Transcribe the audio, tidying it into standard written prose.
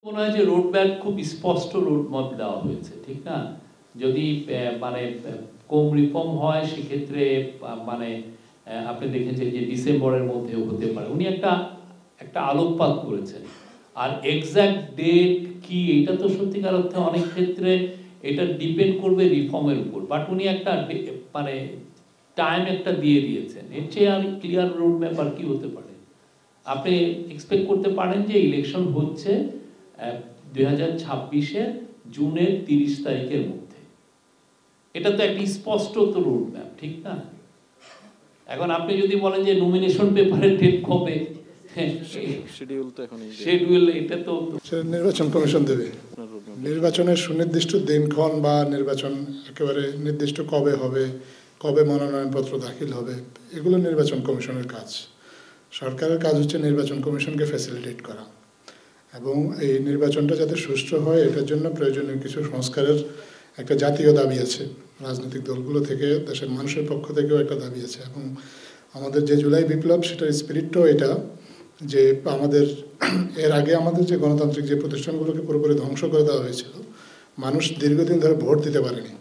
মনে হয় যে রোড ম্যাপ খুব স্পষ্ট রোড ম্যাপ দেওয়া হয়েছে, ঠিক না? যদি মানে কম রিফর্ম হয় সেক্ষেত্রে মানে আপনি দেখেছেন যে ডিসেম্বরের মধ্যে হতে পারে। উনি একটা আলোকপাত করেছেন। আর এক্সাক্ট ডেট কি এটা তো সত্যিকার অর্থে অনেক ক্ষেত্রে এটা ডিপেন্ড করবে রিফর্মের উপর, বাট উনি একটা মানে টাইম একটা দিয়ে দিয়েছেন। এর চেয়ে আর ক্লিয়ার রোড ম্যাপ আর কি হতে পারে? আপনি এক্সপেক্ট করতে পারেন যে ইলেকশন হচ্ছে 2026-এর জুনের 30 তারিখের মধ্যে। এটা তো একটা স্পষ্ট তো রোড ম্যাপ, ঠিক না? এখন আপনি যদি বলেন যে নমিনেশন পেপারের ডেট কবে, শিডিউল এটা তো নির্বাচন কমিশন দেবে। নির্বাচনের সুনির্দিষ্ট দিনক্ষণ বা নির্বাচন একেবারে নির্দিষ্ট কবে হবে, কবে মনোনয়নপত্র দাখিল হবে, এগুলো নির্বাচন কমিশনের কাজ। সরকারের কাজ হচ্ছে নির্বাচন কমিশনকে ফ্যাসিলিটেট করা, এবং এই নির্বাচনটা যাতে সুষ্ঠু হয় এটার জন্য প্রয়োজনীয় কিছু সংস্কারের একটা জাতীয় দাবি আছে। রাজনৈতিক দলগুলো থেকে, দেশের মানুষের পক্ষ থেকেও একটা দাবি আছে। এবং আমাদের যে জুলাই বিপ্লব, সেটার স্পিরিটটাও এটা যে আমাদের এর আগে আমাদের যে গণতান্ত্রিক যে প্রতিষ্ঠানগুলোকে পুরোপুরি ধ্বংস করে দেওয়া হয়েছিল, মানুষ দীর্ঘদিন ধরে ভোট দিতে পারেনি।